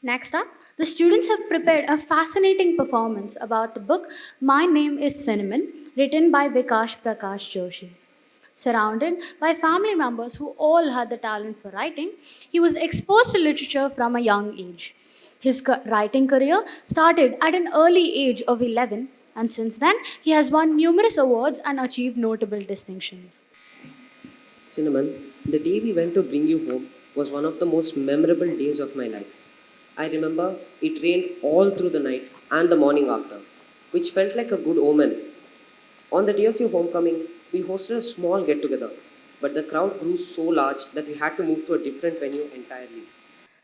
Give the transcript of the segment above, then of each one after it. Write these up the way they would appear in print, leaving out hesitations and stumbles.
Next up, the students have prepared a fascinating performance about the book My Name is Cinnamon, written by Vikas Joshi. Surrounded by family members who all had the talent for writing, he was exposed to literature from a young age. His writing career started at an early age of 11, and since then, he has won numerous awards and achieved notable distinctions. Cinnamon, the day we went to bring you home was one of the most memorable days of my life. I remember it rained all through the night and the morning after, which felt like a good omen. On the day of your homecoming, we hosted a small get together, but the crowd grew so large that we had to move to a different venue entirely.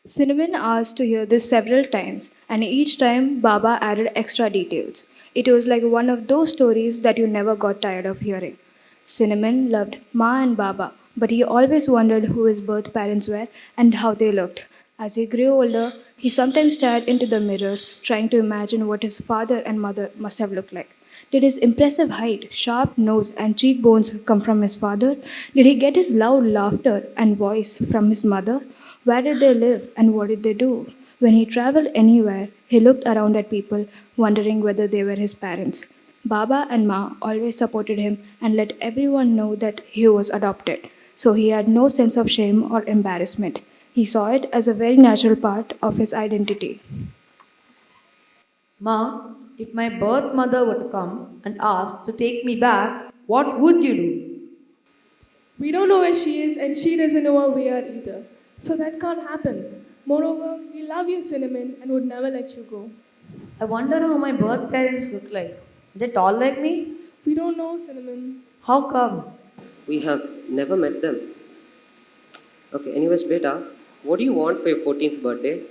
Cinnamon asked to hear this several times, and each time Baba added extra details. It was like one of those stories that you never got tired of hearing. Cinnamon loved Ma and Baba, but he always wondered who his birth parents were and how they looked. As he grew older, he sometimes stared into the mirror, trying to imagine what his father and mother must have looked like. Did his impressive height, sharp nose, and cheekbones come from his father? Did he get his loud laughter and voice from his mother? Where did they live and what did they do? When he traveled anywhere, he looked around at people, wondering whether they were his parents. Baba and Ma always supported him and let everyone know that he was adopted, so he had no sense of shame or embarrassment. He saw it as a very natural part of his identity. Ma, if my birth mother were to come and ask to take me back, what would you do? We don't know where she is, and she doesn't know where we are either. So that can't happen. Moreover, we love you, Cinnamon, and would never let you go. I wonder how my birth parents look like. They tall like me? We don't know, Cinnamon. How come? We have never met them. Okay, anyways, beta, what do you want for your 14th birthday?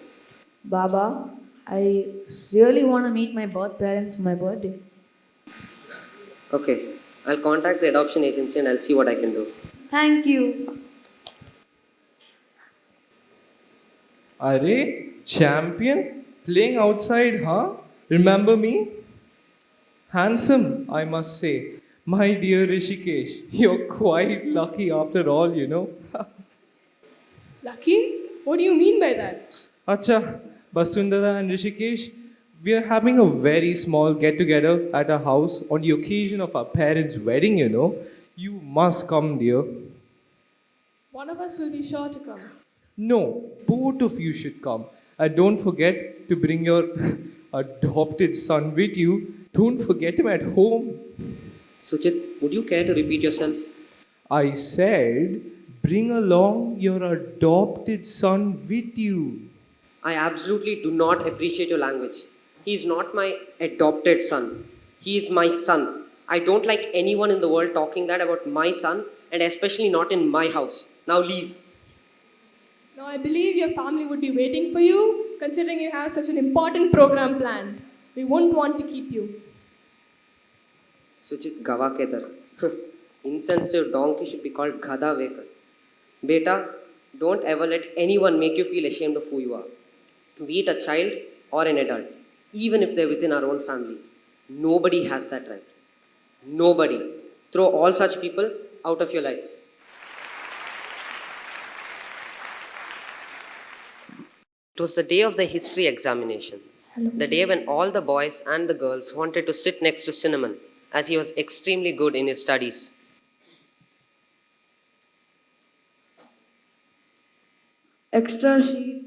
Baba, I really want to meet my birth parents on my birthday. Okay, I'll contact the adoption agency and I'll see what I can do. Thank you. Arey, champion? Playing outside, huh? Remember me? Handsome, I must say. My dear Rishikesh, you're quite lucky after all, you know. Lucky? What do you mean by that? Acha, Basundara and Rishikesh, we are having a very small get together at our house on the occasion of our parents' wedding, you know. You must come, dear. One of us will be sure to come. No, both of you should come. And don't forget to bring your adopted son with you. Don't forget him at home. Suchit, would you care to repeat yourself? I said, bring along your adopted son with you. I absolutely do not appreciate your language. He is not my adopted son. He is my son. I don't like anyone in the world talking that about my son, and especially not in my house. Now leave. Now, I believe your family would be waiting for you, considering you have such an important program planned. We wouldn't want to keep you. Suchit Gava Kedar. Insensitive donkey should be called Ghada Vekar. Beta, don't ever let anyone make you feel ashamed of who you are. Be it a child or an adult, even if they're within our own family. Nobody has that right. Nobody. Throw all such people out of your life. It was the day of the history examination. The day when all the boys and the girls wanted to sit next to Cinnamon, as he was extremely good in his studies. Extra sheet.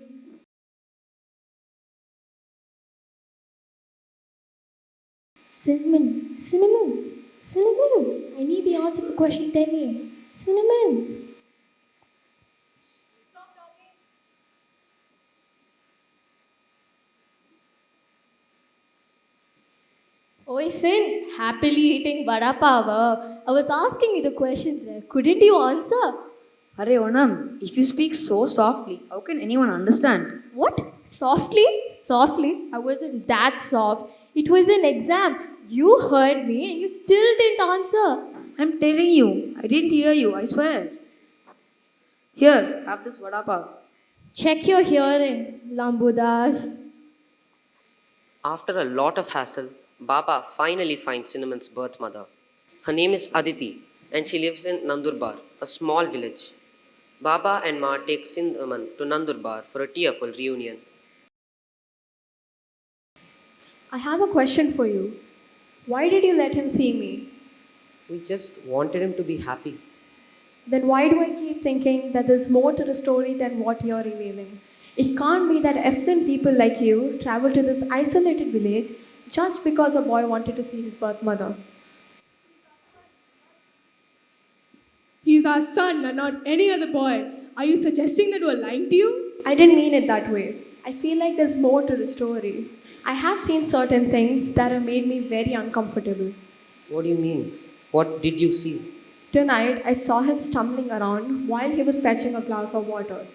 Cinnamon, cinnamon, cinnamon. I need the answer for question 10A. Cinnamon. Oi, Sin, happily eating vada pav. I was asking you the questions. Couldn't you answer? Arey Onam, if you speak so softly, how can anyone understand? What? Softly? Softly? I wasn't that soft. It was an exam. You heard me and you still didn't answer. I'm telling you, I didn't hear you, I swear. Here, have this vada pav. Check your hearing, Lambudas. After a lot of hassle, Baba finally finds Cinnamon's birth mother. Her name is Aditi, and she lives in Nandurbar, a small village. Baba and Ma take Cinnamon to Nandurbar for a tearful reunion. I have a question for you. Why did you let him see me? We just wanted him to be happy. Then why do I keep thinking that there's more to the story than what you're revealing? It can't be that effluent people like you travel to this isolated village just because a boy wanted to see his birth mother. He's our son and not any other boy. Are you suggesting that we're lying to you? I didn't mean it that way. I feel like there's more to the story. I have seen certain things that have made me very uncomfortable. What do you mean? What did you see? Tonight, I saw him stumbling around while he was fetching a glass of water,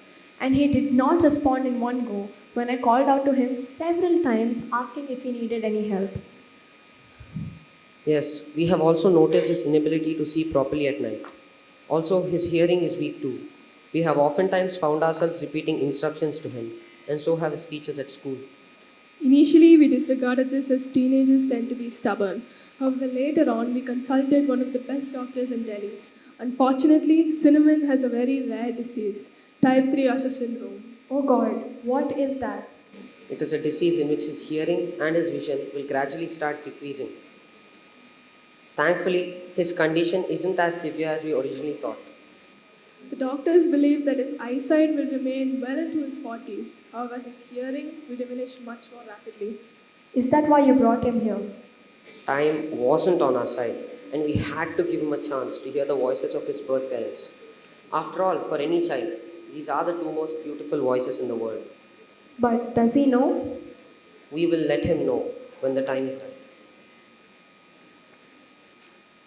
and he did not respond in one go when I called out to him several times asking if he needed any help. Yes, we have also noticed his inability to see properly at night. Also, his hearing is weak too. We have oftentimes found ourselves repeating instructions to him, and so have his teachers at school. Initially, we disregarded this as teenagers tend to be stubborn. However, later on, we consulted one of the best doctors in Delhi. Unfortunately, Cinnamon has a very rare disease, type 3 Usher syndrome. Oh God, what is that? It is a disease in which his hearing and his vision will gradually start decreasing. Thankfully, his condition isn't as severe as we originally thought. The doctors believe that his eyesight will remain well into his 40s. However, his hearing will diminish much more rapidly. Is that why you brought him here? Time wasn't on our side, and we had to give him a chance to hear the voices of his birth parents. After all, for any child, these are the two most beautiful voices in the world. But does he know? We will let him know when the time is right.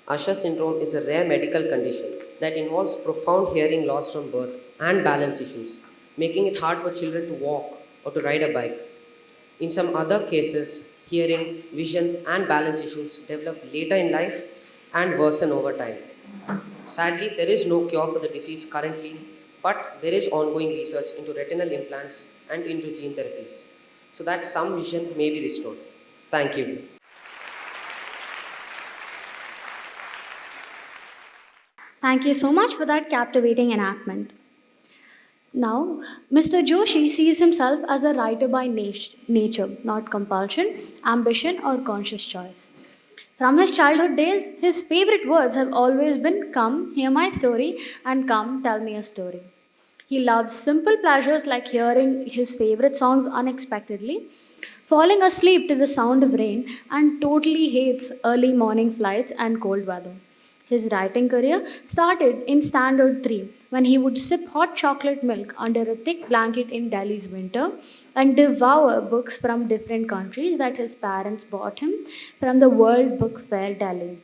Usher syndrome is a rare medical condition that involves profound hearing loss from birth and balance issues, making it hard for children to walk or to ride a bike. In some other cases, hearing, vision, and balance issues develop later in life and worsen over time. Sadly, there is no cure for the disease currently, but there is ongoing research into retinal implants and into gene therapies, so that some vision may be restored. Thank you. Thank you so much for that captivating enactment. Now, Mr. Joshi sees himself as a writer by nature, not compulsion, ambition, or conscious choice. From his childhood days, his favorite words have always been come, hear my story, and come, tell me a story. He loves simple pleasures like hearing his favorite songs unexpectedly, falling asleep to the sound of rain, and totally hates early morning flights and cold weather. His writing career started in Standard 3 when he would sip hot chocolate milk under a thick blanket in Delhi's winter and devour books from different countries that his parents bought him from the World Book Fair Delhi.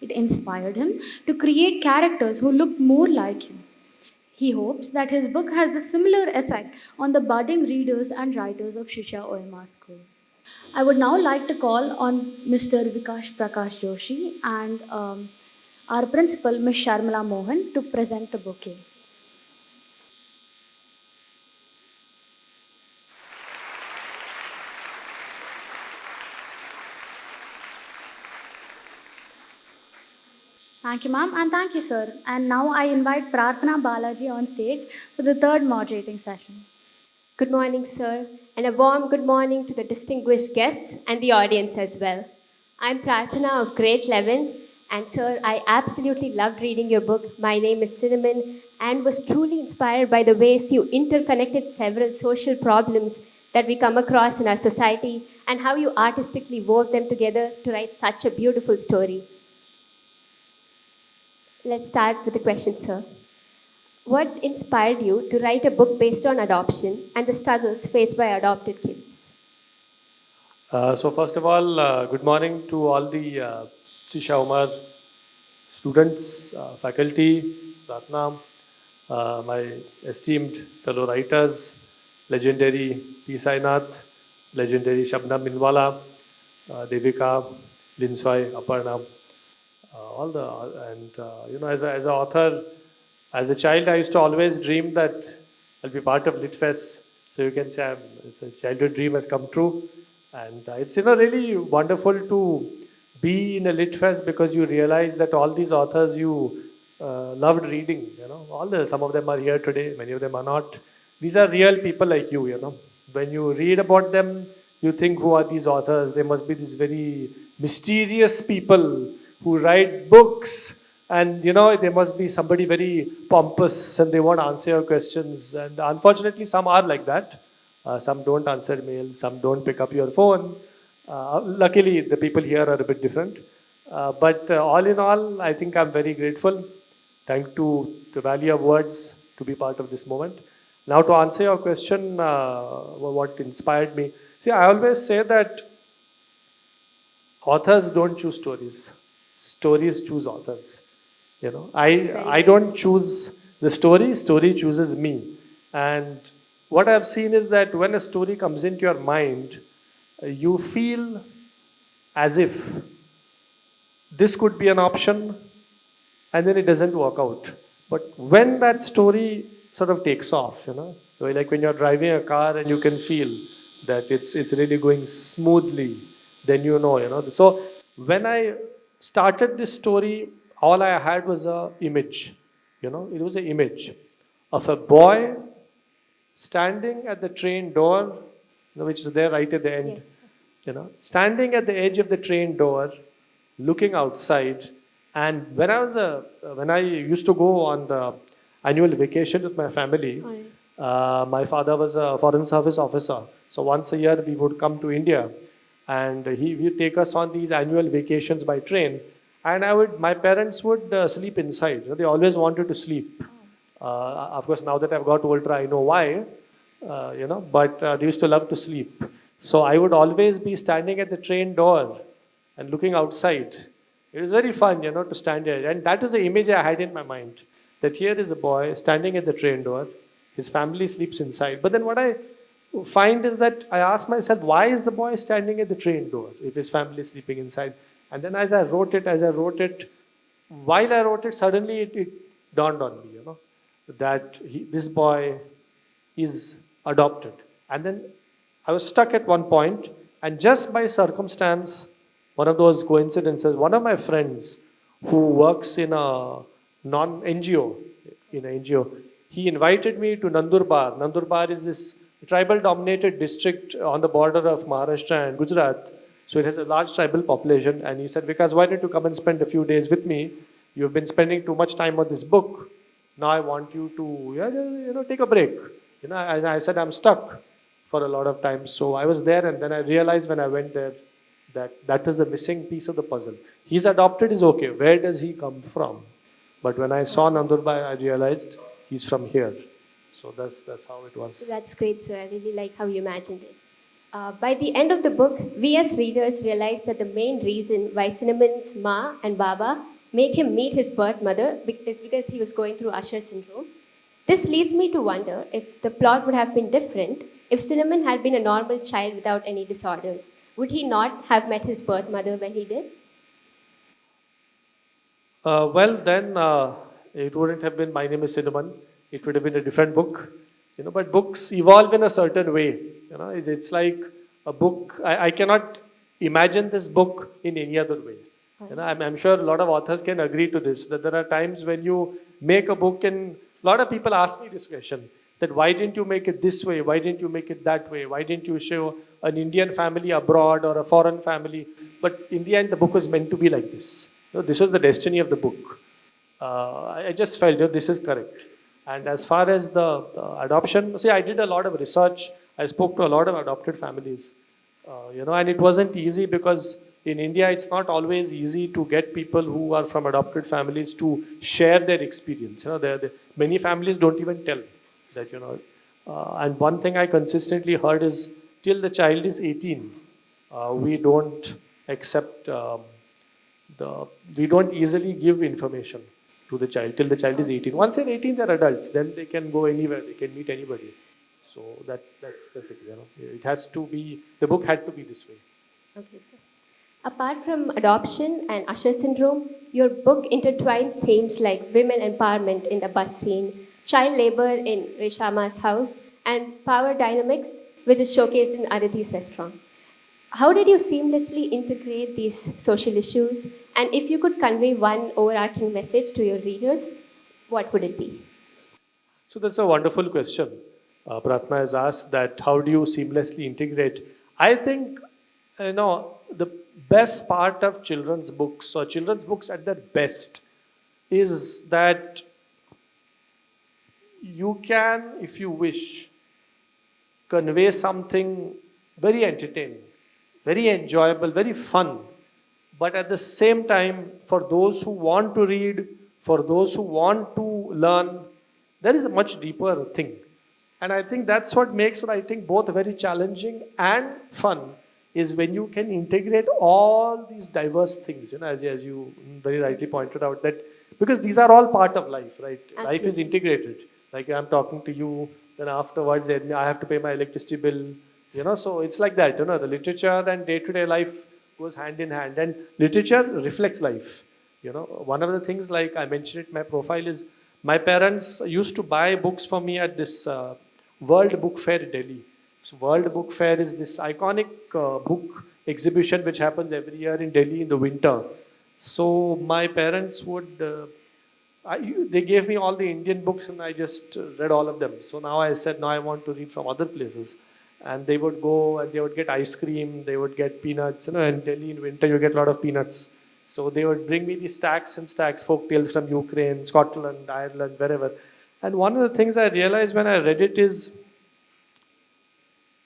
It inspired him to create characters who looked more like him. He hopes that his book has a similar effect on the budding readers and writers of Shisha Oema School. I would now like to call on Mr. Vikas Prakash Joshi and our principal, Ms. Sharmila Mohan, to present the bouquet. Thank you, ma'am, and thank you, sir. And now I invite Prarthana Balaji on stage for the third moderating session. Good morning, sir, and a warm good morning to the distinguished guests and the audience as well. I'm Prarthana of grade 11, and sir, I absolutely loved reading your book, My Name is Cinnamon, and was truly inspired by the ways you interconnected several social problems that we come across in our society and how you artistically wove them together to write such a beautiful story. Let's start with the question, sir. What inspired you to write a book based on adoption and the struggles faced by adopted kids? So first of all, good morning to all the Shisha Umar students, faculty, Ratna, my esteemed fellow writers, legendary P. Sainath, legendary Shabnam Minwala, Devika, Linswai, Aparna, all the and as an author, as a child, I used to always dream that I'll be part of LitFest. So you can say it's a childhood dream has come true, and it's really wonderful to be in a LitFest because you realize that all these authors you loved reading. Some of them are here today, many of them are not. These are real people like you. When you read about them, you think, who are these authors? They must be these very mysterious people who write books, and they must be somebody very pompous and they won't answer your questions. And unfortunately, some are like that. Some don't answer mails, some don't pick up your phone. Luckily, the people here are a bit different. But all in all, I think I'm very grateful. Thank to the value of words to be part of this moment. Now, to answer your question, what inspired me? See, I always say that authors don't choose stories. Stories choose authors. That's very I well don't said. choose the story. Story chooses me. And what I've seen is that when a story comes into your mind, you feel as if this could be an option, and then it doesn't work out. But when that story sort of takes off, so like when you're driving a car and you can feel that it's really going smoothly, then you know. So when I started this story, all I had was a image. It was an image of a boy standing at the train door, which is there right at the end, Yes. standing at the edge of the train door, looking outside. And when I used to go on the annual vacation with my family, All right. my father was a foreign service officer. So once a year we would come to India, and he would take us on these annual vacations by train. And my parents would sleep inside. They always wanted to sleep. Of course, now that I've got older, I know why. But they used to love to sleep. So I would always be standing at the train door and looking outside. It was very fun, to stand there. And that was the image I had in my mind, that here is a boy standing at the train door. His family sleeps inside. But then what I find is that I ask myself, why is the boy standing at the train door if his family is sleeping inside? And then as I wrote it, while I wrote it, suddenly it dawned on me, that this boy is adopted. And then I was stuck at one point, and just by circumstance, one of those coincidences, one of my friends who works in a non NGO, he invited me to Nandurbar. Nandurbar is this tribal dominated district on the border of Maharashtra and Gujarat. So it has a large tribal population. And he said, Vikas, why don't you come and spend a few days with me? You've been spending too much time on this book. Now I want you to, take a break. And I said, I'm stuck for a lot of time. So I was there, and then I realized when I went there that was the missing piece of the puzzle. He's adopted is okay. Where does he come from? But when I saw Nandurbar, I realized he's from here. So that's how it was. That's great, sir. I really like how you imagined it. By the end of the book, we as readers realize that the main reason why Cinnamon's Ma and Baba make him meet his birth mother is because he was going through Usher syndrome. This leads me to wonder if the plot would have been different if Cinnamon had been a normal child without any disorders. Would he not have met his birth mother when he did? Then it wouldn't have been My Name is Cinnamon. It would have been a different book. But books evolve in a certain way. It's like a book. I cannot imagine this book in any other way. I'm sure a lot of authors can agree to this, that there are times when you make a book, and a lot of people ask me this question, that why didn't you make it this way? Why didn't you make it that way? Why didn't you show an Indian family abroad or a foreign family? But in the end, the book was meant to be like this. This was the destiny of the book. I just felt this is correct. And as far as the adoption, see, I did a lot of research. I spoke to a lot of adopted families, and it wasn't easy because in India, it's not always easy to get people who are from adopted families to share their experience. Many families don't even tell that, and one thing I consistently heard is till the child is 18, we don't accept, we don't easily give information to the child till the child is 18. Once they're 18, they're adults. Then they can go anywhere. They can meet anybody. So that's the thing. It has to be. The book had to be this way. Okay, sir. Apart from adoption and Usher syndrome, your book intertwines themes like women empowerment in the bus scene, child labor in Reshama's house, and power dynamics, which is showcased in Aditi's restaurant. How did you seamlessly integrate these social issues? And if you could convey one overarching message to your readers, what would it be? So that's a wonderful question. Pratna has asked that how do you seamlessly integrate? I think, the best part of children's books, or children's books at their best, is that you can, if you wish, convey something very entertaining, very enjoyable, very fun, but at the same time, for those who want to read, for those who want to learn, there is a much deeper thing. And I think that's what makes writing both very challenging and fun, is when you can integrate all these diverse things, as you very rightly pointed out, that because these are all part of life, right? Life is Absolutely. integrated. Like I'm talking to you, then afterwards I have to pay my electricity bill, so it's like that, the literature and day-to-day life goes hand in hand, and literature reflects life. One of the things, like I mentioned it in my profile, is my parents used to buy books for me at this World Book Fair in Delhi. So World Book Fair is this iconic book exhibition which happens every year in Delhi in the winter. So my parents would, they gave me all the Indian books and I just read all of them. So now I said, now I want to read from other places. And they would go and they would get ice cream, they would get peanuts. In Delhi in winter you get a lot of peanuts. So they would bring me these stacks and stacks, folk tales from Ukraine, Scotland, Ireland, wherever. And one of the things I realized when I read it is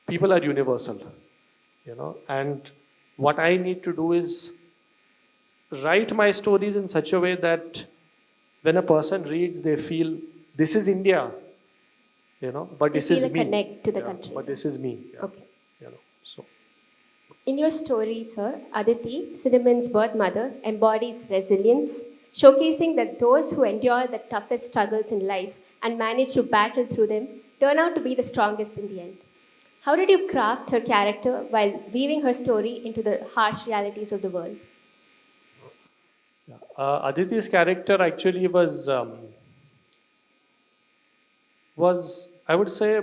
people are universal, and what I need to do is write my stories in such a way that when a person reads, they feel this is India, but You this is feel a me. connect to the Yeah, country. but this is me. Yeah, Okay. so. In your story, sir, Aditi, Cinnamon's birth mother, embodies resilience, showcasing that those who endure the toughest struggles in life and manage to battle through them turn out to be the strongest in the end. How did you craft her character while weaving her story into the harsh realities of the world? Yeah. Aditi's character actually was I would say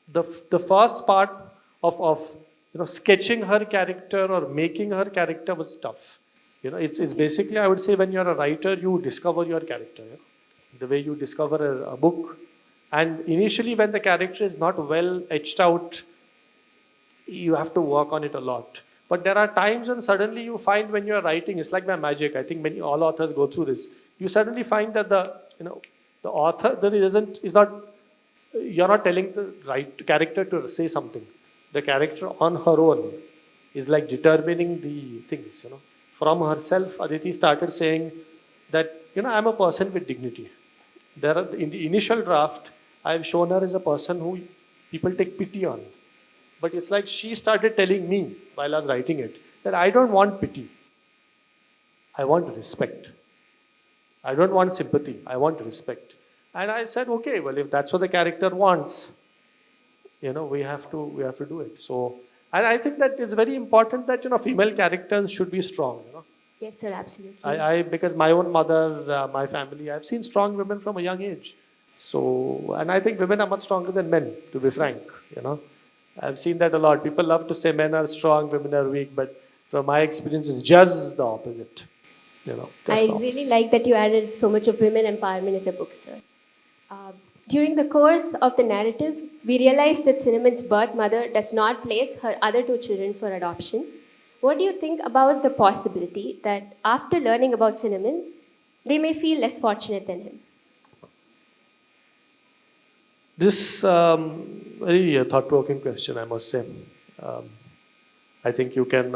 the first part of sketching her character or making her character was tough. It's basically, I would say, when you're a writer, you discover your character. The way you discover a book, and initially when the character is not well etched out, you have to work on it a lot. But there are times when suddenly you find, when you're writing, it's like my magic. I think all authors go through this. You suddenly find that the author there isn't is not you're not telling the right character to say something. The character on her own is like determining the things. From herself, Aditi started saying that I'm a person with dignity. In the initial draft, I've shown her as a person who people take pity on. But it's like she started telling me while I was writing it that I don't want pity. I want respect. I don't want sympathy. I want respect. And I said, okay, well, if that's what the character wants, we have to do it. So, and I think that it's very important that female characters should be strong. Yes, sir, absolutely. Because my own mother, my family, I've seen strong women from a young age. So, and I think women are much stronger than men, to be frank. I've seen that a lot. People love to say men are strong, women are weak, but from my experience, it's just the opposite. I really like that you added so much of women empowerment in the book, sir. During the course of the narrative, we realized that Cinnamon's birth mother does not place her other two children for adoption. What do you think about the possibility that after learning about Cinnamon, they may feel less fortunate than him? This very thought-provoking question, I must say. I think you can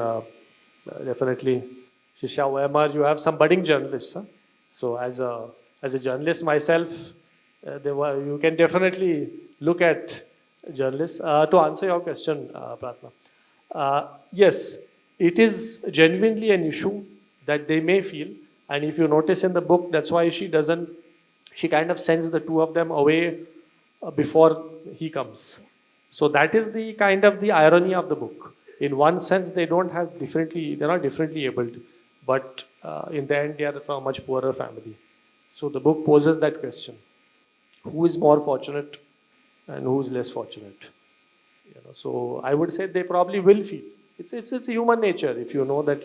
definitely, Shisha OMR, you have some budding journalists. Huh? So as a journalist myself, you can definitely look at journalists. To answer your question, Pratna, yes, it is genuinely an issue that they may feel. And if you notice in the book, that's why she kind of sends the two of them away before he comes. So that is the kind of the irony of the book. In one sense, they're not differently abled, but in the end, they are from a much poorer family. So the book poses that question: who is more fortunate and who is less fortunate? So I would say they probably will feel. It's human nature. If you know that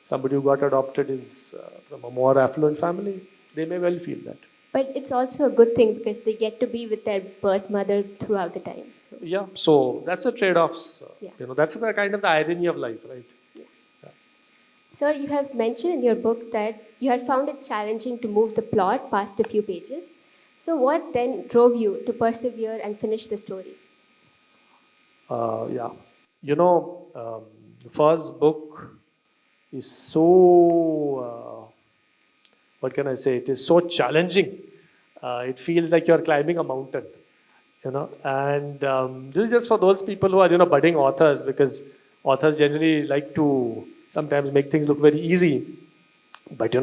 somebody who got adopted is from a more affluent family, they may well feel that. But it's also a good thing because they get to be with their birth mother throughout the time. So, Yeah, so that's the trade-offs. yeah. That's the kind of the irony of life, right? Sir, you have mentioned in your book that you had found it challenging to move the plot past a few pages. So, what then drove you to persevere and finish the story? Yeah. The first book is so, what can I say? It is so challenging. It feels like you're climbing a mountain. And this is just for those people who are, budding authors, because authors generally like to sometimes make things look very easy. But,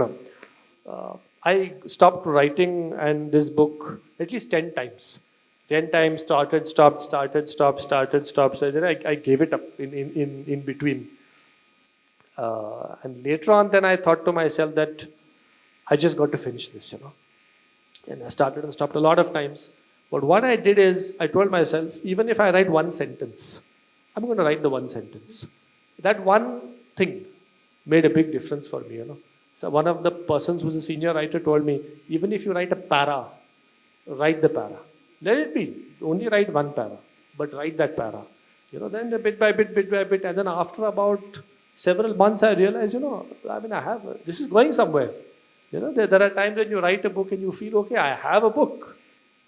I stopped writing and this book at least 10 times. 10 times started, stopped, started, stopped, started, stopped. So then I gave it up in between. And later on, then I thought to myself that I just got to finish this. And I started and stopped a lot of times. But what I did is I told myself, even if I write one sentence, I'm going to write the one sentence. That one thing made a big difference for me. So one of the persons who's a senior writer told me, even if you write a para, write the para. Let it be. Only write one para, but write that para. Then bit by bit, and then after about several months, I realized, this is going somewhere. There are times when you write a book and you feel, okay, I have a book.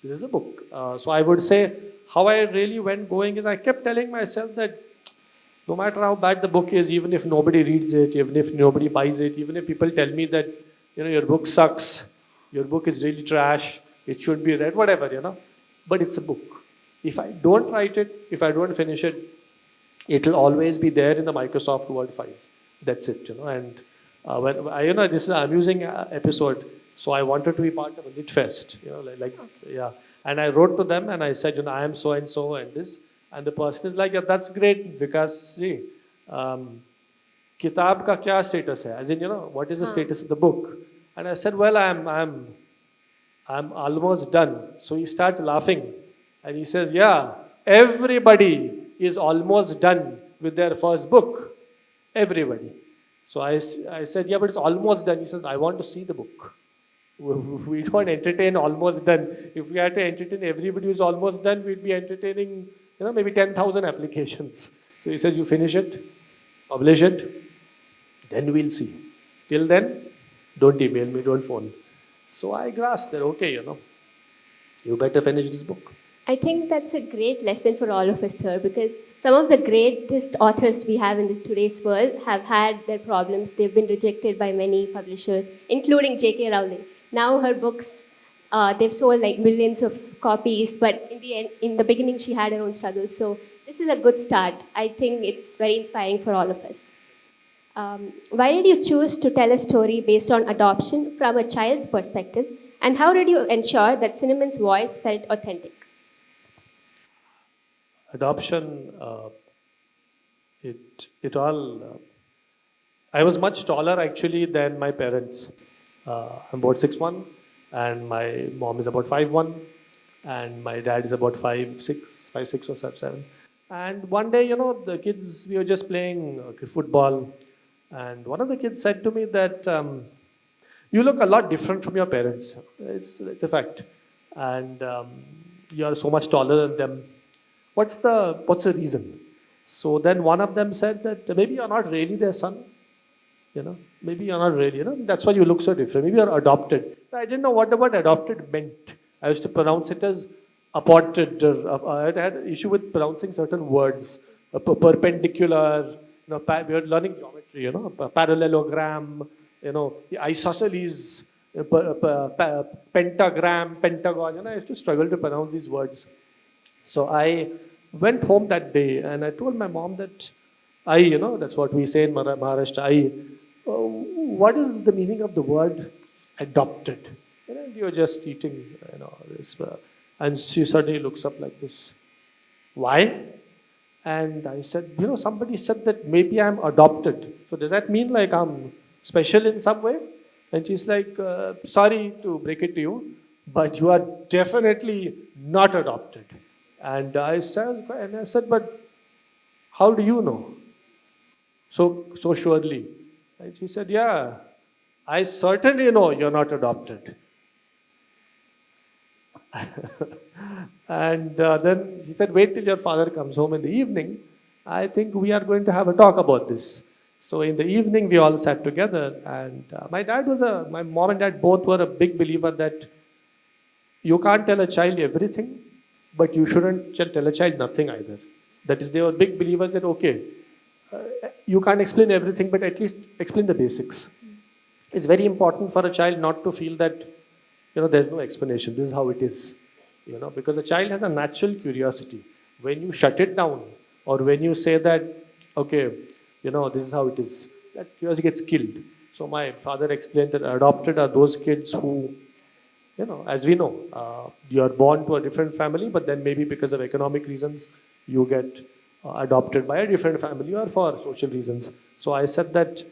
This is a book. So I would say how I really went going is I kept telling myself that no matter how bad the book is, even if nobody reads it, even if nobody buys it, even if people tell me that, your book sucks, your book is really trash, it should be read, whatever. But it's a book. If I don't write it, if I don't finish it, it'll always be there in the Microsoft Word file. That's it. And when this is an amusing episode, so I wanted to be part of a lit fest. Yeah. And I wrote to them and I said, I am so and so and this. And the person is like, yeah, that's great, Vikas ji. Kitab ka kya status hai? As in, what is the status of the book? And I said, well, I'm almost done. So he starts laughing and he says, yeah, everybody is almost done with their first book. Everybody. So I said, yeah, but it's almost done. He says, I want to see the book. We don't entertain almost done. If we had to entertain everybody who's almost done, we'd be entertaining, maybe 10,000 applications. So he says, you finish it, publish it, then we'll see. Till then, don't email me, don't phone. So I grasped that, okay, you better finish this book. I think that's a great lesson for all of us, sir, because some of the greatest authors we have in today's world have had their problems. They've been rejected by many publishers, including J.K. Rowling. Now her books, they've sold like millions of copies, but in the beginning, she had her own struggles. So this is a good start. I think it's very inspiring for all of us. Why did you choose to tell a story based on adoption from a child's perspective, and how did you ensure that Cinnamon's voice felt authentic? Adoption, it all. I was much taller actually than my parents. I'm about 6'1", and my mom is about 5'1", and my dad is about 5'6" or 7". And one day, the kids, we were just playing football, and one of the kids said to me that you look a lot different from your parents. It's a fact, and you are so much taller than them. What's the reason? So then one of them said that maybe you're not really their son. Maybe you're not really, that's why you look so different. Maybe you're adopted. I didn't know what the word adopted meant. I used to pronounce it as apported. I had an issue with pronouncing certain words. Perpendicular, we were learning geometry, parallelogram, the isosceles, pentagram, pentagon. I used to struggle to pronounce these words. So I went home that day and I told my mom that that's what we say in Maharashtra, what is the meaning of the word adopted? We were just eating, this, and she suddenly looks up like this. Why? And I said, somebody said that maybe I'm adopted. So does that mean like I'm special in some way? And she's like, sorry to break it to you, but you are definitely not adopted. And I said, but how do you know? So surely. And she said, yeah, I certainly know you're not adopted. And then she said, wait till your father comes home in the evening. I think we are going to have a talk about this. So in the evening, we all sat together, and my mom and dad both were a big believer that you can't tell a child everything, but you shouldn't tell a child nothing either. That is, they were big believers that, okay, you can't explain everything, but at least explain the basics. It's very important for a child not to feel that, there's no explanation, this is how it is, because a child has a natural curiosity. When you shut it down, or when you say that, okay, this is how it is, that curiosity gets killed. So my father explained that adopted are those kids who, as we know, you are born to a different family, but then maybe because of economic reasons, you get adopted by a different family or for social reasons. So I said that,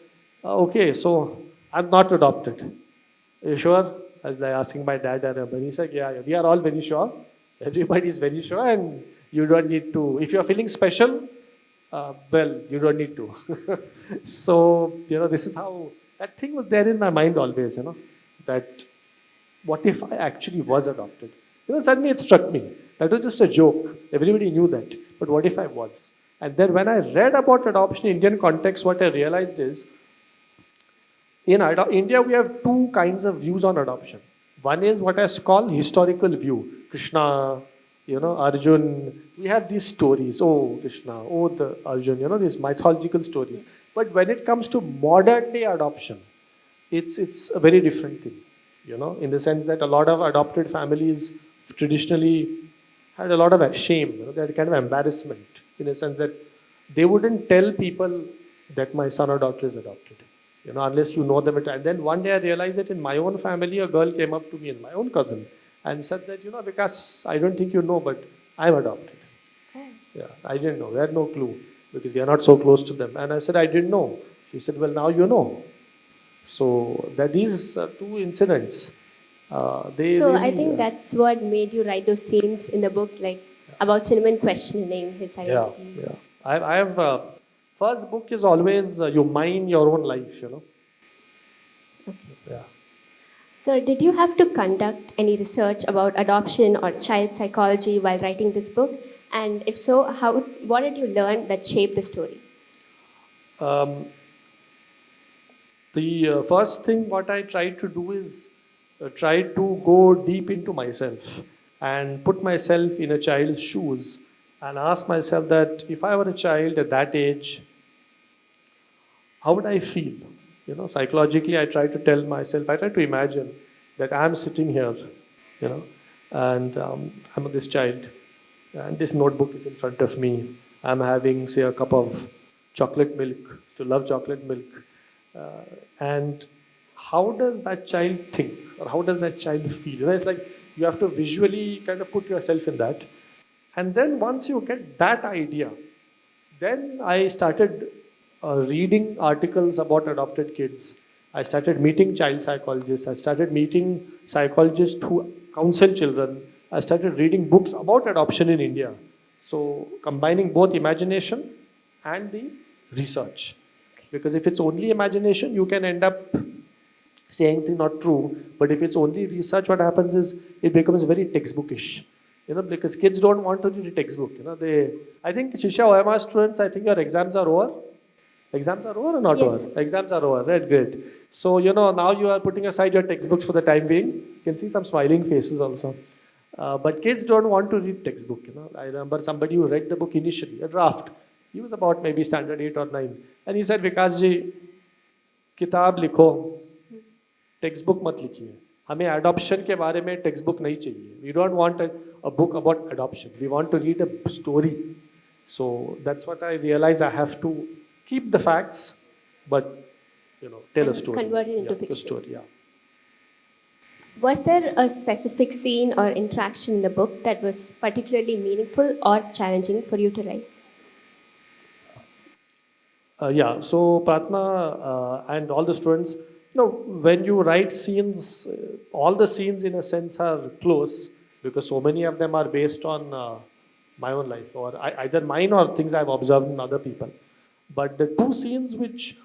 okay, so I'm not adopted. Are you sure? I was like asking my dad, and he said, yeah, we are all very sure. Everybody is very sure, and you don't need to. If you're feeling special, well, you don't need to. So, this is how that thing was there in my mind always, that what if I actually was adopted? Suddenly it struck me. That was just a joke. Everybody knew that. But what if I was? And then when I read about adoption in Indian context, what I realized is, in India, we have two kinds of views on adoption. One is what is called historical view. Krishna, Arjun. We have these stories. Oh, Krishna. Oh, the Arjun. These mythological stories. But when it comes to modern day adoption, it's a very different thing. In the sense that a lot of adopted families traditionally had a lot of shame. They had kind of embarrassment in the sense that they wouldn't tell people that my son or daughter is adopted. Unless you know them. And then one day I realized that in my own family, a girl came up to me, and my own cousin, and said that, because I don't think you know, but I'm adopted. Yeah, I didn't know. We had no clue because we are not so close to them. And I said, I didn't know. She said, well, now you know. So that these two incidents, they So really, I think that's what made you write those scenes in the book, like about Cinnamon questioning his yeah, identity. yeah. I have first book is always you mine your own life. Yeah. So did you have to conduct any research about adoption or child psychology while writing this book? And if so, what did you learn that shaped the story? Um, the first thing what I tried to do is try to go deep into myself and put myself in a child's shoes and ask myself that if I were a child at that age, how would I feel? Psychologically, I try to tell myself, I try to imagine that I'm sitting here, and I'm this child, and this notebook is in front of me. I'm having, say, a cup of chocolate milk, to love chocolate milk. And how does that child think, or how does that child feel? It's like you have to visually kind of put yourself in that. And then once you get that idea, then I started reading articles about adopted kids. I started meeting child psychologists. I started meeting psychologists who counsel children. I started reading books about adoption in India. So combining both imagination and the research. Because if it's only imagination, you can end up saying things not true. But if it's only research, what happens is it becomes very textbookish. Because kids don't want to read a textbook. I think Shisha OMR students, I think your exams are over. Exams are over or not Yes. over? Exams are over, right? Great. So, now you are putting aside your textbooks for the time being. You can see some smiling faces also. But kids don't want to read textbook. I remember somebody who read the book initially, a draft. He was about maybe standard 8 or 9. And he said, Vikas ji, किताब लिखो, text book मत लिखिए. हमें adoption के बारे में text book नहीं चाहिए. We don't want a book about adoption. We want to read a story. So that's what I realized. I have to keep the facts, but tell a And story. convert it into The fiction. story, yeah. Was there a specific scene or interaction in the book that was particularly meaningful or challenging for you to write? Yeah, so Pratna and all the students, when you write scenes, all the scenes in a sense are close because so many of them are based on my own life or either mine or things I've observed in other people. But the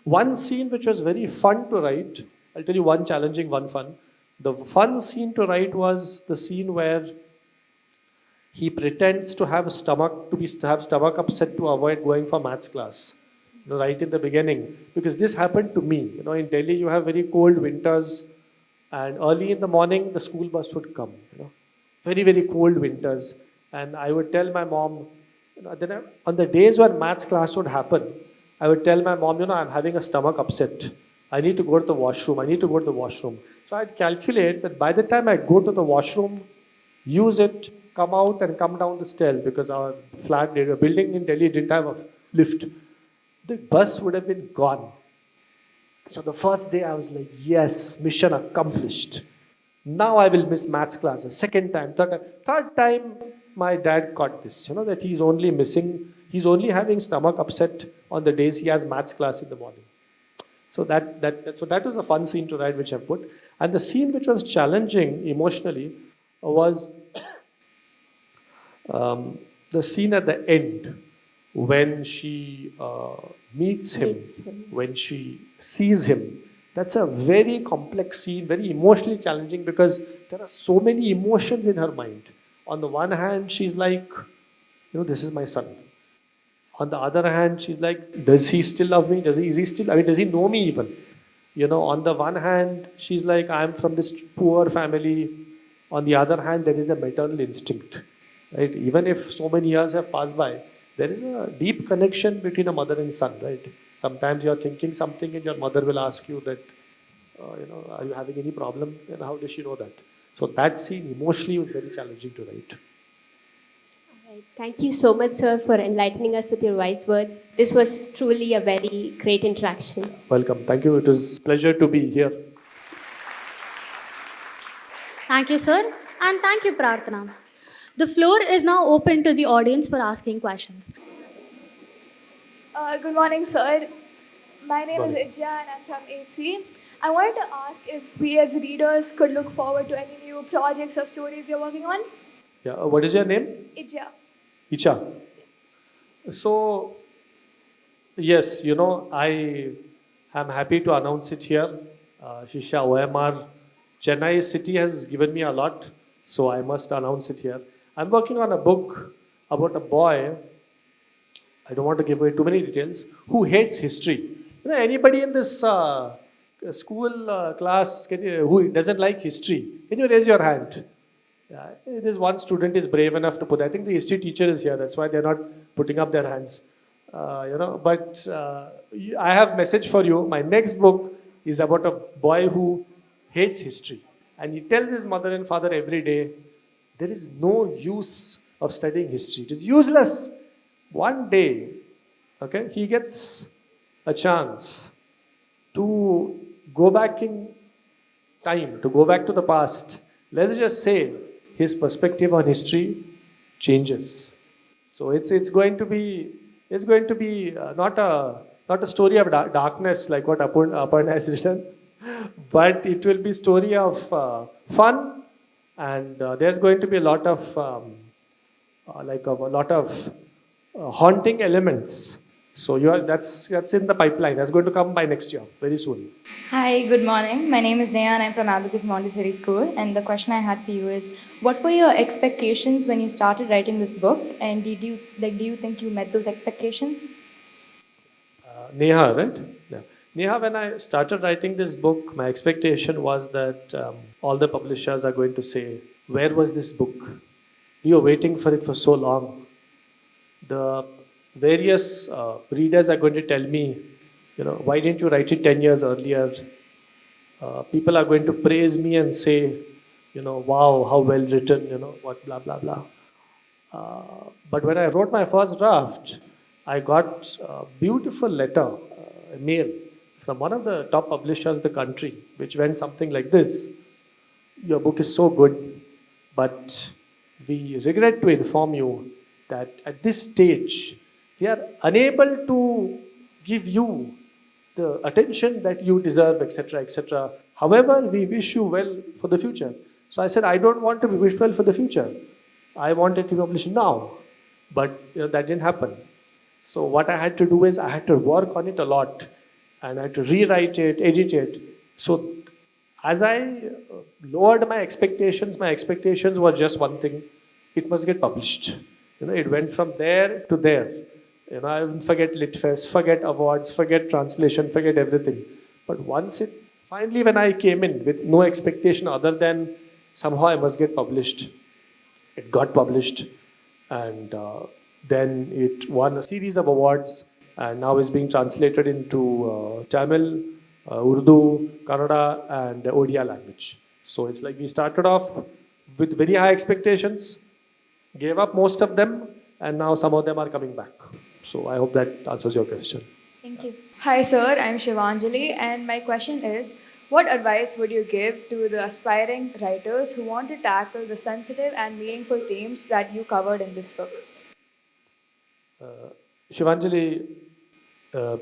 one scene which was very fun to write, I'll tell you one challenging, one fun. The fun scene to write was the scene where he pretends to have have stomach upset to avoid going for maths class. Right in the beginning, because this happened to me. In Delhi, you have very cold winters, and early in the morning, the school bus would come. Very very cold winters, and I would tell my mom. On the days when maths class would happen, I would tell my mom, I'm having a stomach upset. I need to go to the washroom. I need to go to the washroom. So I'd calculate that by the time I go to the washroom, use it, come out and come down the stairs, because our building in Delhi didn't have a lift. The bus would have been gone. So the first day I was like, yes, mission accomplished. Now I will miss maths classes. Second time, third time, my dad caught this, that he's only having stomach upset on the days he has maths class in the morning. So that was a fun scene to write, which I put. And the scene which was challenging emotionally was the scene at the end when she meets him, when she sees him. That's a very complex scene, very emotionally challenging, because there are so many emotions in her mind. On the one hand, she's like, this is my son. On the other hand, she's like, does he still love me? Does he know me even? On the one hand, she's like, I'm from this poor family. On the other hand, there is a maternal instinct, right? Even if so many years have passed by, there is a deep connection between a mother and son, right? Sometimes you're thinking something and your mother will ask you that, are you having any problem? And how does she know that? So that scene emotionally was very challenging to write. All right. Thank you so much, sir, for enlightening us with your wise words. This was truly a very great interaction. Welcome. Thank you. It was a pleasure to be here. Thank you, sir, and thank you, Prarthana. The floor is now open to the audience for asking questions. Good morning, sir. My name Morning. is Idja and I'm from AC. I wanted to ask if we as readers could look forward to any new projects or stories you're working on. Yeah. What is your name? Idja. Icha. So, yes, I am happy to announce it here. Shisha OMR, Chennai city has given me a lot, so I must announce it here. I'm working on a book about a boy, I don't want to give away too many details, who hates history. Anybody in this school class who doesn't like history, can you raise your hand? Yeah, this one student is brave enough to put. I think the history teacher is here. That's why they're not putting up their hands. But I have message for you. My next book is about a boy who hates history, and he tells his mother and father every day, there is no use of studying history. It is useless. One day, okay, he gets a chance to go back in time, to go back to the past. Let's just say his perspective on history changes. So it's going to be not a story of darkness like what Aparna has written, but it will be story of fun, and there's going to be a lot of haunting elements. So that's in the pipeline. That's going to come by next year, very soon. Hi, good morning. My name is Neha and I'm from Abacus Montessori School. And the question I had for you is, what were your expectations when you started writing this book? And do you think you met those expectations? Neha, right? Yeah. Neha, when I started writing this book, my expectation was that all the publishers are going to say, where was this book? We were waiting for it for so long. The various readers are going to tell me, why didn't you write it 10 years earlier? People are going to praise me and say, wow, how well written, what, blah, blah, blah. But when I wrote my first draft, I got a beautiful letter, a mail from one of the top publishers in the country, which went something like this. Your book is so good, but we regret to inform you that at this stage, we are unable to give you the attention that you deserve, etc., etc. However, we wish you well for the future. So I said, I don't want to be wished well for the future. I want it to be published now. But that didn't happen. So what I had to do is I had to work on it a lot, and I had to rewrite it, edit it. So as I lowered my expectations were just one thing. it must get published. It went from there to there. I won't forget Litfest, forget awards, forget translation, forget everything. But once it, finally when I came in with no expectation other than somehow I must get published, it got published, and then it won a series of awards, and now is being translated into Tamil, Urdu, Kannada, and Odia language. So it's like we started off with very high expectations, gave up most of them, and now some of them are coming back. So I hope that answers your question. Thank you. Hi, sir. I'm Shivanjali, and my question is what advice would you give to the aspiring writers who want to tackle the sensitive and meaningful themes that you covered in this book? Shivanjali, uh,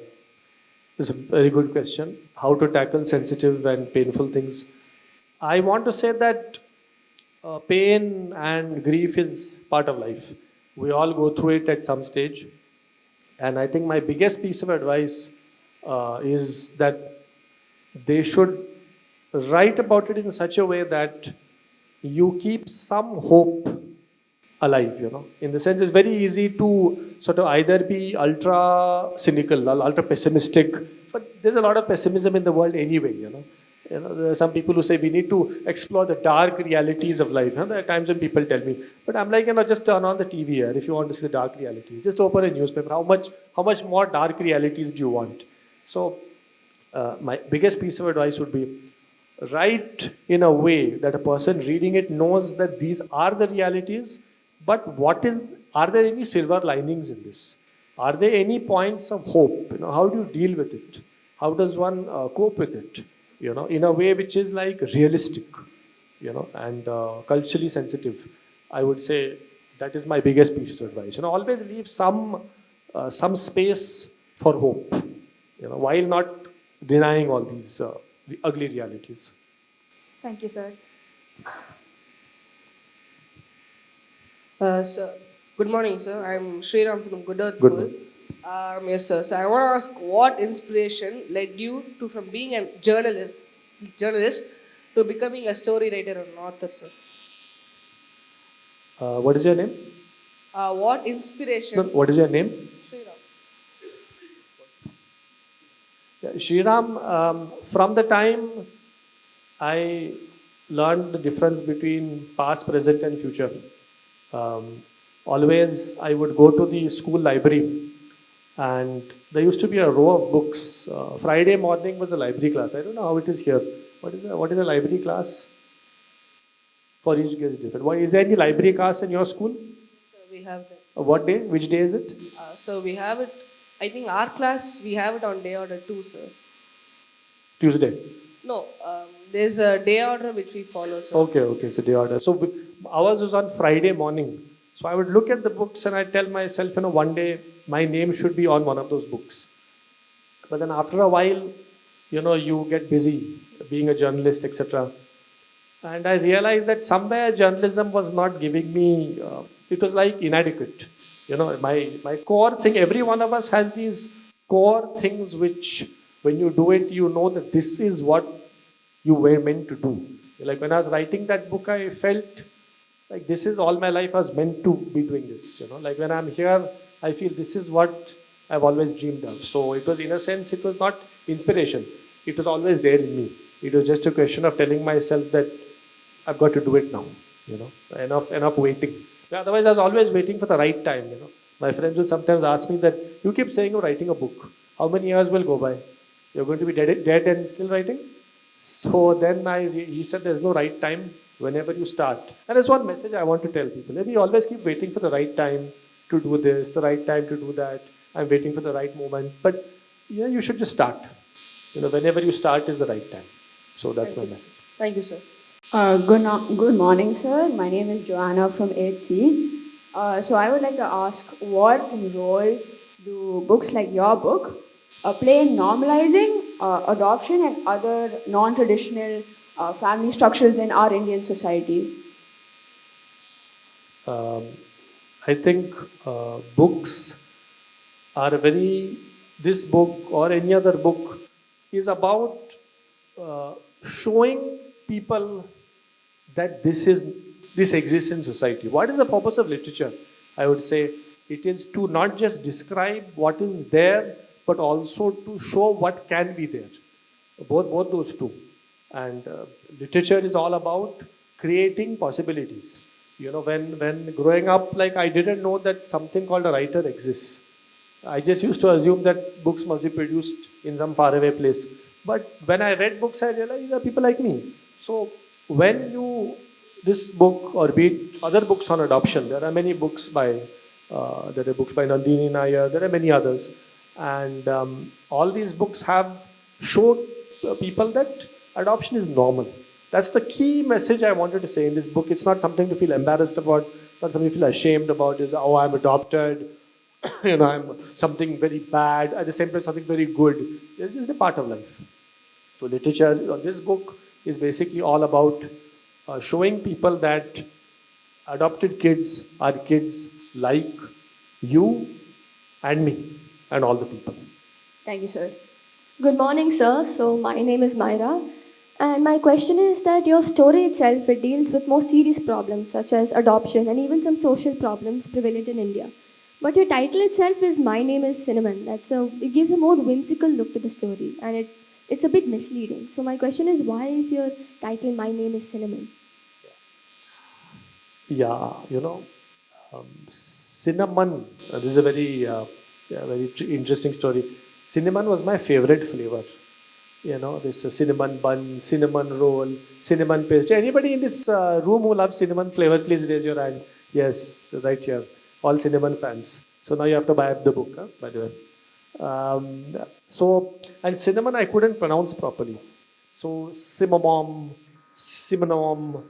is a very good question. How to tackle sensitive and painful things. I want to say that pain and grief is part of life. We all go through it at some stage. And I think my biggest piece of advice is that they should write about it in such a way that you keep some hope alive. In the sense, it's very easy to sort of either be ultra cynical or ultra pessimistic, but there's a lot of pessimism in the world anyway. There are some people who say we need to explore the dark realities of life. There are times when people tell me, but I'm like, just turn on the TV here if you want to see the dark realities. Just open a newspaper. How much more dark realities do you want? So, my biggest piece of advice would be write in a way that a person reading it knows that these are the realities, but are there any silver linings in this? Are there any points of hope? How do you deal with it? How does one cope with it? In a way which is like realistic, and culturally sensitive. I would say that is my biggest piece of advice. Always leave some space for hope, while not denying all these ugly realities. Thank you, sir. Sir, good morning, sir. I'm Sriram from Good Earth Good School. morning. Yes, sir. So I want to ask, what inspiration led you to from being a journalist to becoming a story writer or an author, sir? What is your name? What inspiration? No, what is your name? Sriram. Yeah, Shriram, from the time I learned the difference between past, present, and future, always I would go to the school library, and there used to be a row of books. Friday morning was a library class. I don't know how it is here. What is a library class? For each guest different. Is there any library class in your school? So we have that. What day? Which day is it? So we have it. I think our class we have it on day order 2, sir. Tuesday. No, there's a day order which we follow, sir. Okay, it's a day order. So ours was on Friday morning. So I would look at the books and I tell myself, one day my name should be on one of those books. But then after a while, you get busy being a journalist, etc. And I realized that somewhere journalism was not giving me, it was like inadequate. My core thing, every one of us has these core things which when you do it, you know that this is what you were meant to do. Like when I was writing that book, I felt like this is all my life I was meant to be doing this. Like when I'm here, I feel this is what I've always dreamed of. So it was, in a sense, it was not inspiration. It was always there in me. It was just a question of telling myself that I've got to do it now. Enough waiting. Otherwise, I was always waiting for the right time. My friends would sometimes ask me that you keep saying you're writing a book. How many years will go by? You're going to be dead and still writing? So then he said there's no right time whenever you start. And there's one message I want to tell people. We always keep waiting for the right time to do this, the right time to do that. I'm waiting for the right moment. But you should just start. Whenever you start is the right time. So that's my message. Thank you, sir. Good morning, sir. My name is Joanna from 8C. So I would like to ask, what role do books like your book play in normalizing adoption and other non-traditional family structures in our Indian society? I think books are this book or any other book is about showing people that this is this exists in society. What is the purpose of literature? I would say it is to not just describe what is there, but also to show what can be there. Both those two. And literature is all about creating possibilities. When growing up, like I didn't know that something called a writer exists. I just used to assume that books must be produced in some faraway place. But when I read books, I realized there are people like me. So when this book or be it other books on adoption, there are many books there are books by Nandini Nair, there are many others. And all these books have showed people that adoption is normal. That's the key message I wanted to say in this book. It's not something to feel embarrassed about, not something to feel ashamed about, is, oh, I'm adopted, I'm something very bad, at the same time something very good. It's just a part of life. So literature, this book is basically all about showing people that adopted kids are kids like you and me and all the people. Thank you, sir. Good morning, sir. So, my name is Myra, and my question is that your story itself it deals with more serious problems such as adoption and even some social problems prevalent in India. But your title itself is "My Name is Cinnamon." It gives a more whimsical look to the story, and it's a bit misleading. So, my question is, why is your title "My Name is Cinnamon"? Yeah, cinnamon. This is a very interesting story. Cinnamon was my favorite flavor. This cinnamon bun, cinnamon roll, cinnamon paste. Anybody in this room who loves cinnamon flavor, please raise your hand. Yes, right here. All cinnamon fans. So now you have to buy the book, by the way. And cinnamon I couldn't pronounce properly. So cinnamon, cinnamon.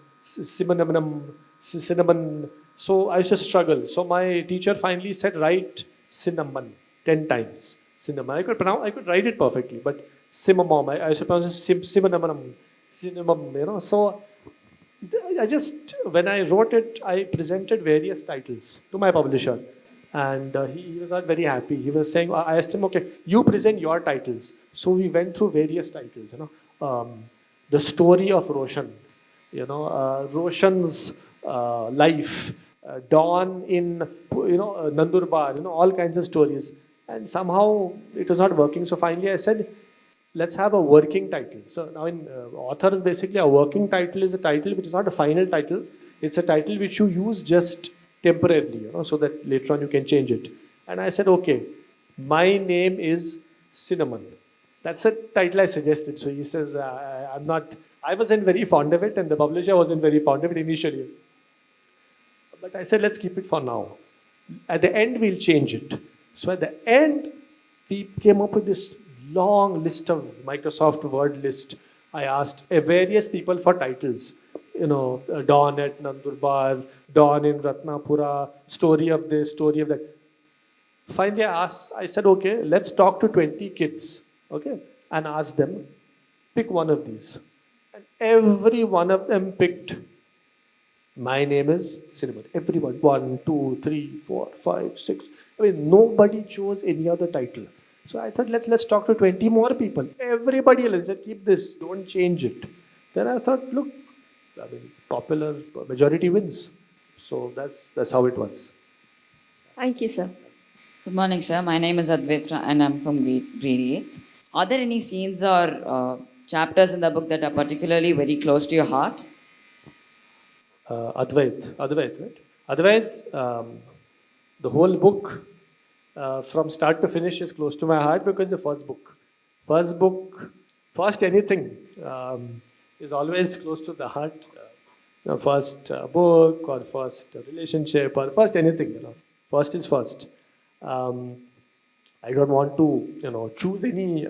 So I used to struggle. So my teacher finally said, write cinnamon 10 times. Cinnamon. I could write it perfectly, but cinnamon. I used to pronounce it cinnamon. Cinnamon. So when I wrote it, I presented various titles to my publisher. And he was not very happy. He was saying, I asked him, okay, you present your titles. So we went through various titles, the story of Roshan, Roshan's life, dawn in, Nandurbar, all kinds of stories. And somehow it was not working. So finally I said, let's have a working title. So now in authors, basically a working title is a title which is not a final title. It's a title which you use just temporarily, so that later on you can change it. And I said, okay, my name is Cinnamon. That's a title I suggested. So he says, I wasn't very fond of it and the publisher wasn't very fond of it initially. But I said, let's keep it for now. At the end, we'll change it. So at the end, we came up with this long list of Microsoft Word list. I asked various people for titles. Dawn at Nandurbar, Dawn in Ratnapura, story of this, story of that. Finally, I said, okay, let's talk to 20 kids, okay, and ask them, pick one of these. And every one of them picked, my name is Cinnamon. Everyone, 1, 2, 3, 4, 5, 6. Nobody chose any other title. So I thought, let's talk to 20 more people. Everybody else said, keep this, don't change it. Then I thought, look, popular majority wins. So that's how it was. Thank you, sir. Good morning, sir. My name is Advaitra and I'm from grade 8. Are there any scenes or chapters in the book that are particularly very close to your heart? Advait, right? Advait, the whole book from start to finish is close to my heart because the first book. First anything is always close to the heart. First book or first relationship or first anything, First is first. I don't want to, choose any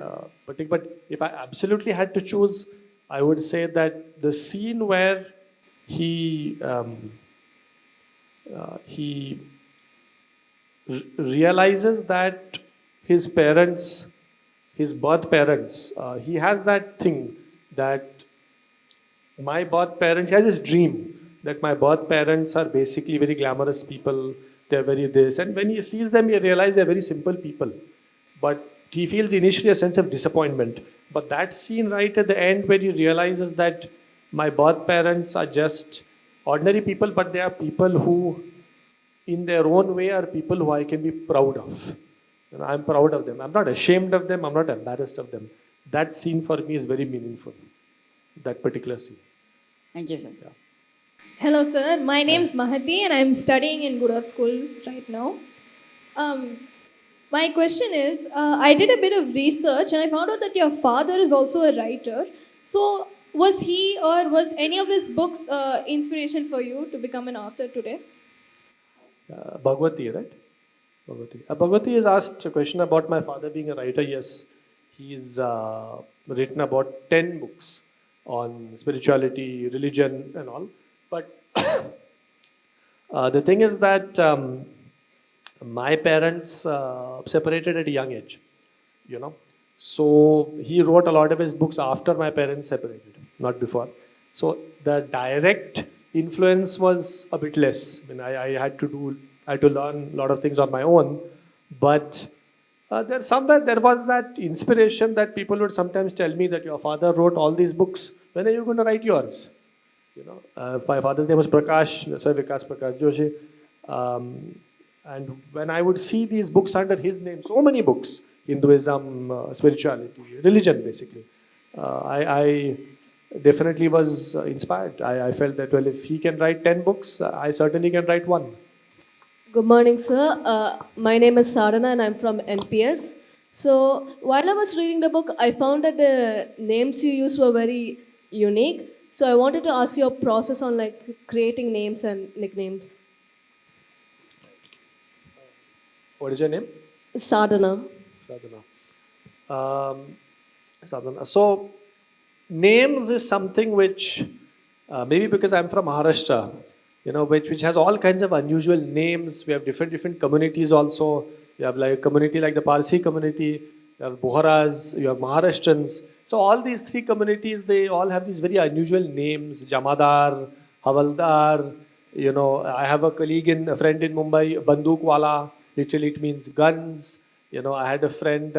particular, but if I absolutely had to choose, I would say that the scene where he realizes that his parents, his birth parents, he has that thing that my birth parents, he has this dream that my birth parents are basically very glamorous people, they're very this. And when he sees them, he realizes they're very simple people. But he feels initially a sense of disappointment. But that scene right at the end where he realizes that my birth parents are just ordinary people, but they are people who, in their own way, are people who I can be proud of. I'm proud of them. I'm not ashamed of them. I'm not embarrassed of them. That scene for me is very meaningful. That particular scene. Thank you, sir. Yeah. Hello, sir. My name is Mahati, and I'm studying in Gujarat School right now. My question is, I did a bit of research, and I found out that your father is also a writer. So, was he or was any of his books inspiration for you to become an author today? Bhagwati, right? Bhagwati. Bhagwati has asked a question about my father being a writer. Yes, he's written about 10 books on spirituality, religion, and all. But the thing is that my parents separated at a young age, you know. So he wrote a lot of his books after my parents separated, not before. So the direct influence was a bit less. I mean, I had to learn a lot of things on my own, but somewhere there was that inspiration that people would sometimes tell me that your father wrote all these books. When are you going to write yours? You know, my father's name was Prakash, that's why Vikas Joshi. And when I would see these books under his name, so many books, Hinduism, spirituality, religion, basically, I definitely was inspired. I felt that, well, if he can write 10 books, I certainly can write one. Good morning, sir. My name is Sadhana and I'm from NPS. So while I was reading the book, I found that the names you used were very unique. So I wanted to ask your process on like creating names and nicknames. What is your name? Sadhana. Sadhana. So names is something which maybe because I'm from Maharashtra, you know, which has all kinds of unusual names. We have different communities also. You have like a community like the Parsi community, you have Boharas, you have Maharashtrians. So all these three communities, they all have these very unusual names. Jamadar, Havaldar, you know, I have a friend in Mumbai, Bandukwala, literally it means guns. You know, I had a friend,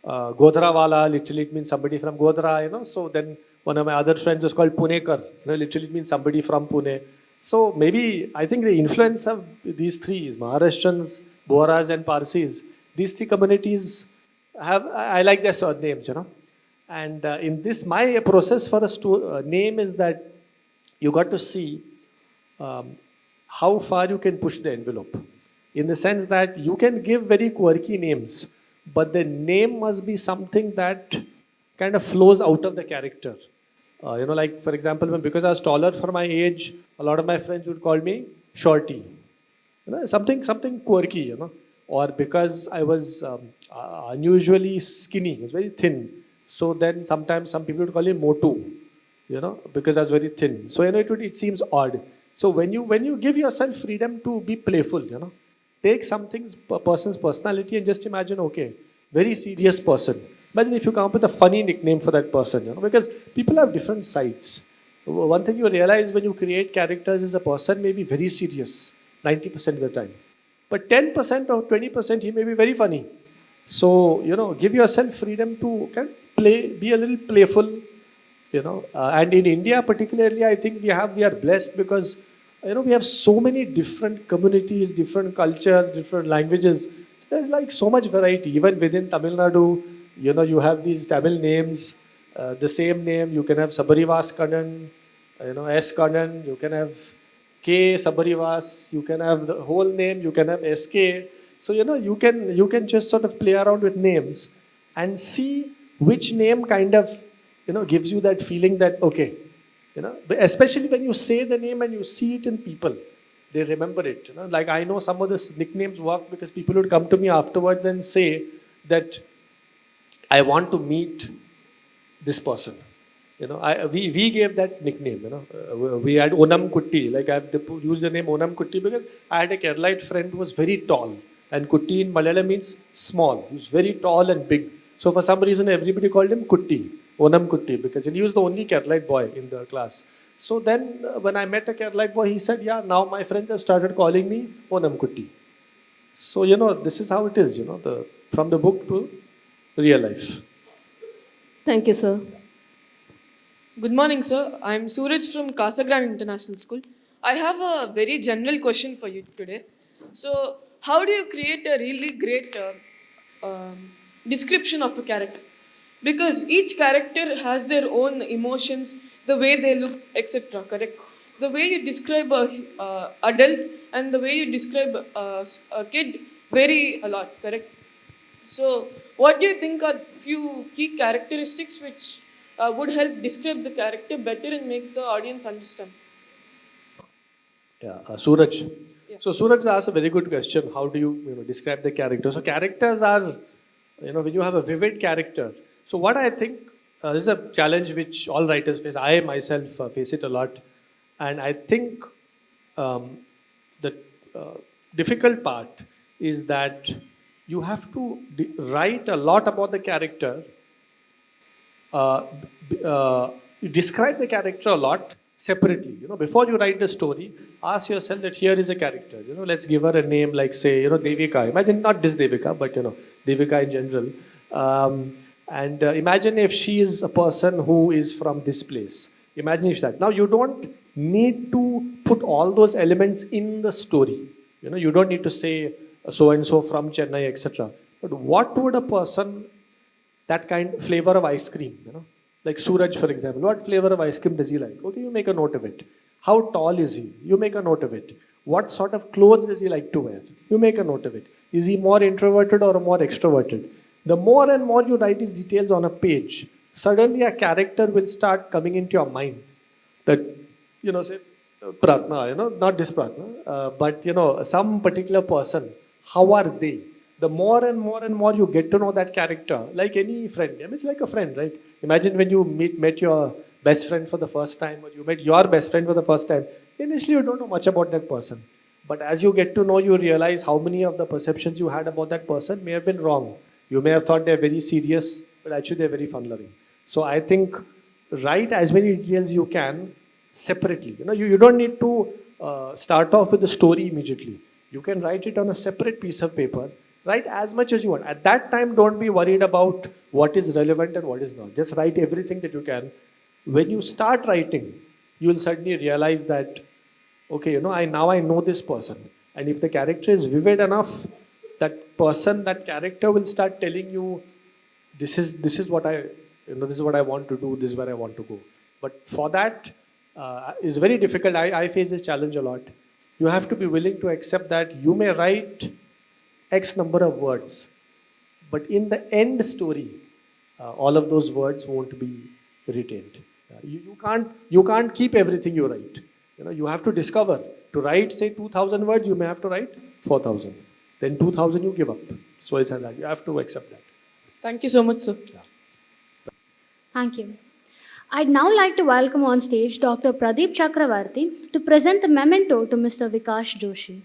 Godhrawala, literally it means somebody from Godhra, you know. So then one of my other friends was called Punekar, you know, literally it means somebody from Pune. So maybe I think the influence of these three, Maharashtrians, Boharas and Parsis, these three communities I like their surnames, you know. And in this, my process for a name is that you got to see how far you can push the envelope. In the sense that you can give very quirky names, but the name must be something that kind of flows out of the character. You know, like for example, because I was taller for my age, a lot of my friends would call me Shorty. You know, something quirky, you know. Or because I was unusually skinny, I was very thin. So then sometimes some people would call me Motu, you know, because I was very thin. So you know, it seems odd. So when you give yourself freedom to be playful, you know, take a person's personality and just imagine, okay, very serious person. Imagine if you come up with a funny nickname for that person, you know, because people have different sides. One thing you realize when you create characters is a person may be very serious 90% of the time. But 10% or 20% he may be very funny. So, you know, give yourself freedom to kind of be a little playful, you know. And in India particularly, I think we are blessed because, you know, we have so many different communities, different cultures, different languages. There's like so much variety. Even within Tamil Nadu, you know, you have these Tamil names, the same name. You can have Sabarivas Kannan, you know, S Kannan. You can have K Sabarivas. You can have the whole name. You can have SK. So you know, you can just sort of play around with names and see which name kind of, you know, gives you that feeling that okay, you know. But especially when you say the name and you see it in people, they remember it. You know, like I know some of the nicknames work because people would come to me afterwards and say that I want to meet this person. You know, we gave that nickname. You know, we had Onam Kutti. Like I've used the name Onam Kutti because I had a Keralite friend who was very tall, and Kutti in Malayalam means small. He was very tall and big. So for some reason, everybody called him Kutti, Onam Kutti, because he was the only Keralite boy in the class. So then, when I met a Keralite boy, he said, "Yeah, now my friends have started calling me Onam Kutti." So you know, this is how it is. You know, from the book to real life. Thank you, sir. Good morning, sir. I'm Suraj from Casagrande International School. I have a very general question for you today. So, how do you create a really great description of a character? Because each character has their own emotions, the way they look, etc. Correct? The way you describe a adult and the way you describe a kid vary a lot. Correct? So, what do you think are few key characteristics which would help describe the character better and make the audience understand? Yeah, Suraj. So Suraj asked a very good question. How do you describe the character? So characters are, when you have a vivid character. So what I think, this is a challenge which all writers face. I myself face it a lot, and I think the difficult part is that you have to write a lot about the character. You describe the character a lot separately. Before you write the story, ask yourself that here is a character. Let's give her a name like, say, Devika. Imagine not this Devika, but Devika in general. And imagine if she is a person who is from this place. Imagine if that. Now you don't need to put all those elements in the story. You don't need to say so and so from Chennai, etc. But what would a person, that kind flavor of ice cream, like Suraj, for example, what flavor of ice cream does he like? Okay, you make a note of it. How tall is he? You make a note of it. What sort of clothes does he like to wear? You make a note of it. Is he more introverted or more extroverted? The more and more you write these details on a page, suddenly a character will start coming into your mind. That, say, Pratna, not this Pratna, but, some particular person, how are they? The more and more and more you get to know that character, like any friend, it's like a friend, right? Imagine when you met your best friend for the first time, or you met your best friend for the first time. Initially, you don't know much about that person. But as you get to know, you realize how many of the perceptions you had about that person may have been wrong. You may have thought they're very serious, but actually they're very fun-loving. So I think write as many details you can separately. You don't need to start off with the story immediately. You can write it on a separate piece of paper. Write as much as you want. At that time, don't be worried about what is relevant and what is not. Just write everything that you can. When you start writing, you will suddenly realize that, okay, I know this person. And if the character is vivid enough, that person, that character will start telling you, this is what this is what I want to do, this is where I want to go. But for that, is very difficult. I face this challenge a lot. You have to be willing to accept that you may write X number of words, but in the end story, all of those words won't be retained. You can't keep everything you write. You have to discover. To write, say, 2,000 words, you may have to write 4,000. Then 2,000 you give up. So it's like that. You have to accept that. Thank you so much, sir. Thank you. I'd now like to welcome on stage Dr. Pradeep Chakravarti to present the memento to Mr. Vikas Joshi.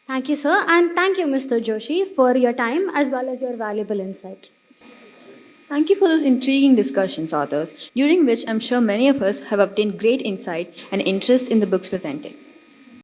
Thank you, sir, and thank you, Mr. Joshi, for your time as well as your valuable insight. Thank you for those intriguing discussions, authors, during which I'm sure many of us have obtained great insight and interest in the books presented.